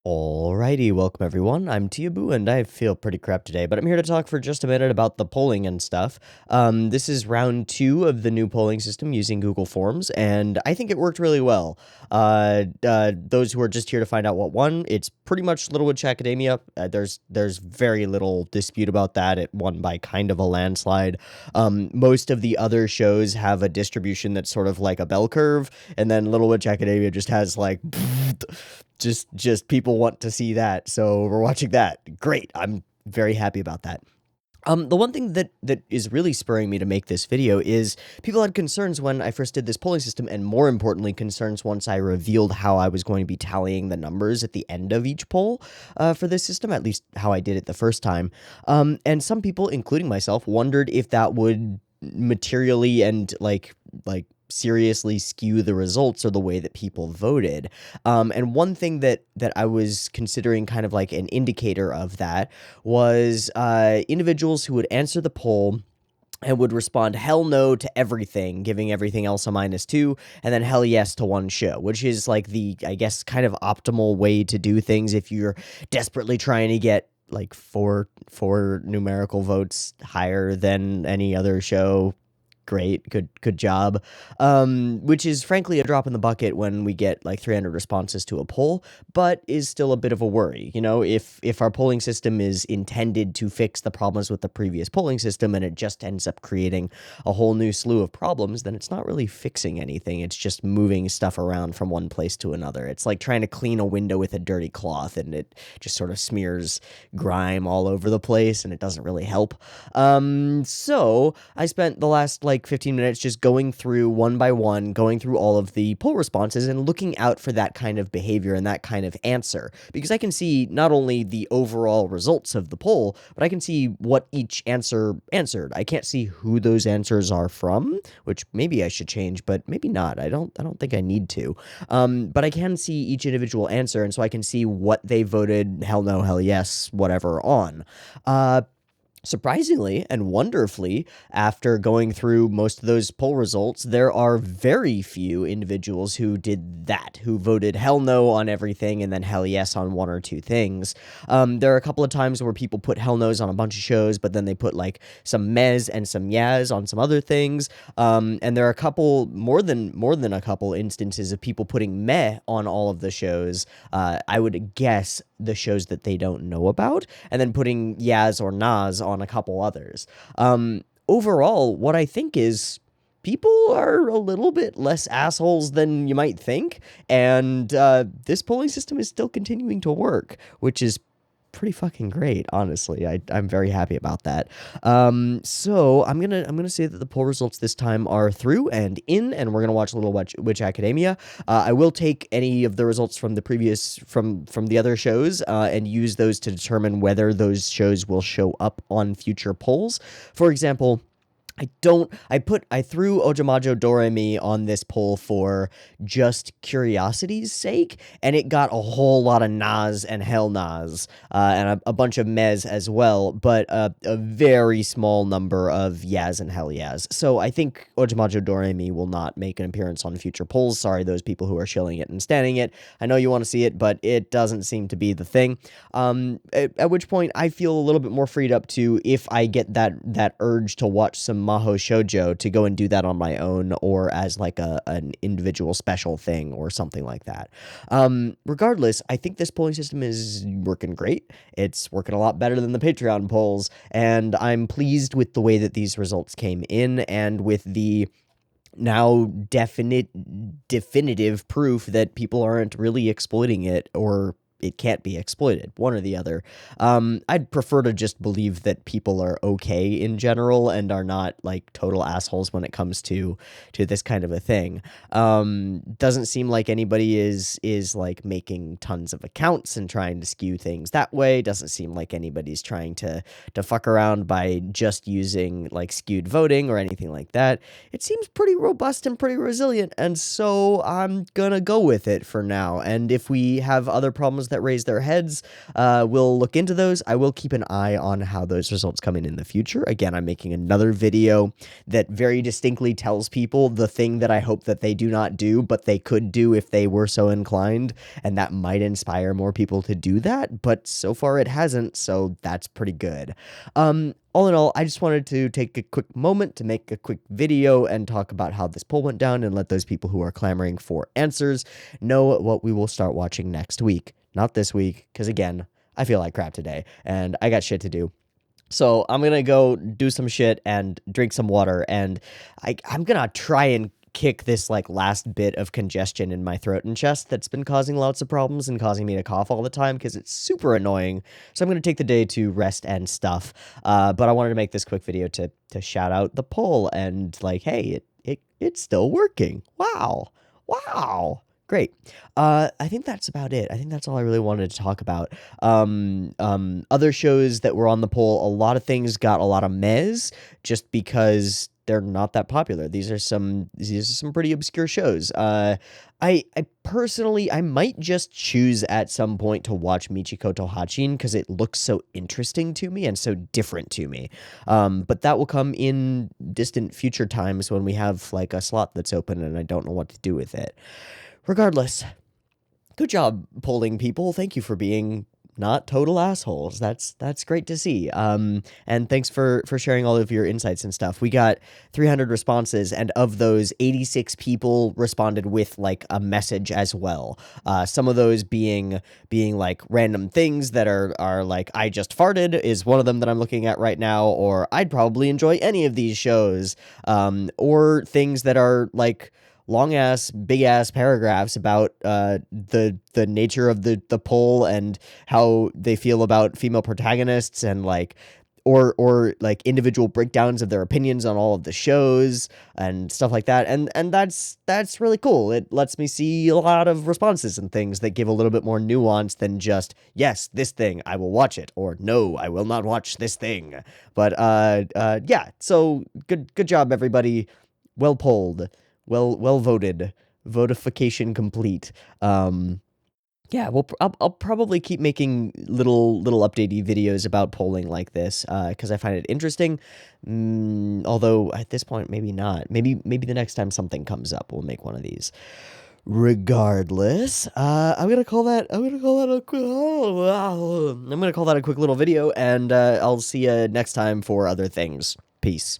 Alrighty, welcome everyone. I'm Tiabu and I feel pretty crap today, but I'm here to talk for just a minute about the polling and stuff. This is round 2 of the new polling system using Google Forms, and I think it worked really well. Those who are just here to find out what won, it's pretty much Little Witch Academia. There's very little dispute about that. It won by kind of a landslide. Most of the other shows have a distribution that's sort of like a bell curve, and then Little Witch Academia just has like just people want to see that, so we're watching that. Great, I'm very happy about that. The one thing that is really spurring me to make this video is people had concerns when I first did this polling system, and more importantly, concerns once I revealed how I was going to be tallying the numbers at the end of each poll for this system, at least how I did it the first time. And some people, including myself, wondered if that would materially and like seriously skew the results or the way that people voted. And one thing that I was considering kind of like an indicator of that was individuals who would answer the poll and would respond hell no to everything, giving everything else a -2, and then hell yes to one show, which is like the, I guess, kind of optimal way to do things if you're desperately trying to get like four numerical votes higher than any other show. Great, good job. Which is frankly a drop in the bucket when we get like 300 responses to a poll, but is still a bit of a worry. You know, if our polling system is intended to fix the problems with the previous polling system and it just ends up creating a whole new slew of problems, then it's not really fixing anything. It's just moving stuff around from one place to another. It's like trying to clean a window with a dirty cloth, and it just sort of smears grime all over the place, and it doesn't really help. So I spent the last like 15 minutes just going through one by one, going through all of the poll responses and looking out for that kind of behavior and that kind of answer, because I can see not only the overall results of the poll, but I can see what each answer answered. I can't see who those answers are from, which maybe I should change, but maybe not. I don't think I need to. But I can see each individual answer, and so I can see what they voted hell no, hell yes, whatever on. Surprisingly and wonderfully, after going through most of those poll results, there are very few individuals who did that, who voted hell no on everything and then hell yes on one or two things. There are a couple of times where people put hell no's on a bunch of shows, but then they put like some mehs and some yas on some other things. And there are a couple, more than a couple instances of people putting meh on all of the shows. I would guess the shows that they don't know about, and then putting yas or nas on a couple others. Overall, what I think is people are a little bit less assholes than you might think, and this polling system is still continuing to work, which is pretty fucking great, honestly. I'm very happy about that. So I'm gonna say that the poll results this time are through and in, and we're gonna watch Little Witch Academia. I will take any of the results from the previous from the other shows and use those to determine whether those shows will show up on future polls. For example, I threw Ojamajo Doremi on this poll for just curiosity's sake, and it got a whole lot of nas and hell nas, and a bunch of mehs as well, but a very small number of yas and hell yas. So I think Ojamajo Doremi will not make an appearance on future polls. Sorry, those people who are shilling it and standing it. I know you want to see it, but it doesn't seem to be the thing. At which point I feel a little bit more freed up to, if I get that urge to watch some Maho Shoujo, to go and do that on my own or as like an individual special thing or something like that. Regardless, I think this polling system is working great. It's working a lot better than the Patreon polls, and I'm pleased with the way that these results came in, and with the now definitive proof that people aren't really exploiting it, or it can't be exploited, one or the other. I'd prefer to just believe that people are okay in general and are not like total assholes when it comes to this kind of a thing. Doesn't seem like anybody is like making tons of accounts and trying to skew things that way. Doesn't seem like anybody's trying to fuck around by just using like skewed voting or anything like that. It seems pretty robust and pretty resilient, and so I'm gonna go with it for now. And if we have other problems that raise their heads. We'll look into those. I will keep an eye on how those results come in the future. Again, I'm making another video that very distinctly tells people the thing that I hope that they do not do, but they could do if they were so inclined, and that might inspire more people to do that, but so far it hasn't, so that's pretty good. All in all, I just wanted to take a quick moment to make a quick video and talk about how this poll went down and let those people who are clamoring for answers know what we will start watching next week. Not this week, because again, I feel like crap today, and I got shit to do. So I'm gonna go do some shit and drink some water, and I'm gonna try and kick this like last bit of congestion in my throat and chest that's been causing lots of problems and causing me to cough all the time because it's super annoying. So I'm going to take the day to rest and stuff. But I wanted to make this quick video to shout out the poll and like, hey, it's still working. Wow. Great. I think that's about it. I think that's all I really wanted to talk about. Other shows that were on the poll, a lot of things got a lot of mehs just because they're not that popular. These are some pretty obscure shows. I personally, I might just choose at some point to watch Michiko to Hatchin because it looks so interesting to me and so different to me. But that will come in distant future times when we have like a slot that's open and I don't know what to do with it. Regardless, good job polling people. Thank you for being not total assholes. That's great to see. And thanks for sharing all of your insights and stuff. We got 300 responses, and of those, 86 people responded with like a message as well. Some of those being like random things that are like, I just farted is one of them that I'm looking at right now, or I'd probably enjoy any of these shows, or things that are like long-ass, big-ass paragraphs about the nature of the poll and how they feel about female protagonists and like or like individual breakdowns of their opinions on all of the shows and stuff like that. And that's really cool. It lets me see a lot of responses and things that give a little bit more nuance than just, yes, this thing, I will watch it, or no, I will not watch this thing. But yeah, so good job, everybody. Well polled. Well voted. Votification complete. Yeah, I'll probably keep making little updatey videos about polling like this because I find it interesting. Although at this point, maybe not. Maybe the next time something comes up, we'll make one of these. Regardless, I'm gonna call that a quick little video, and I'll see you next time for other things. Peace.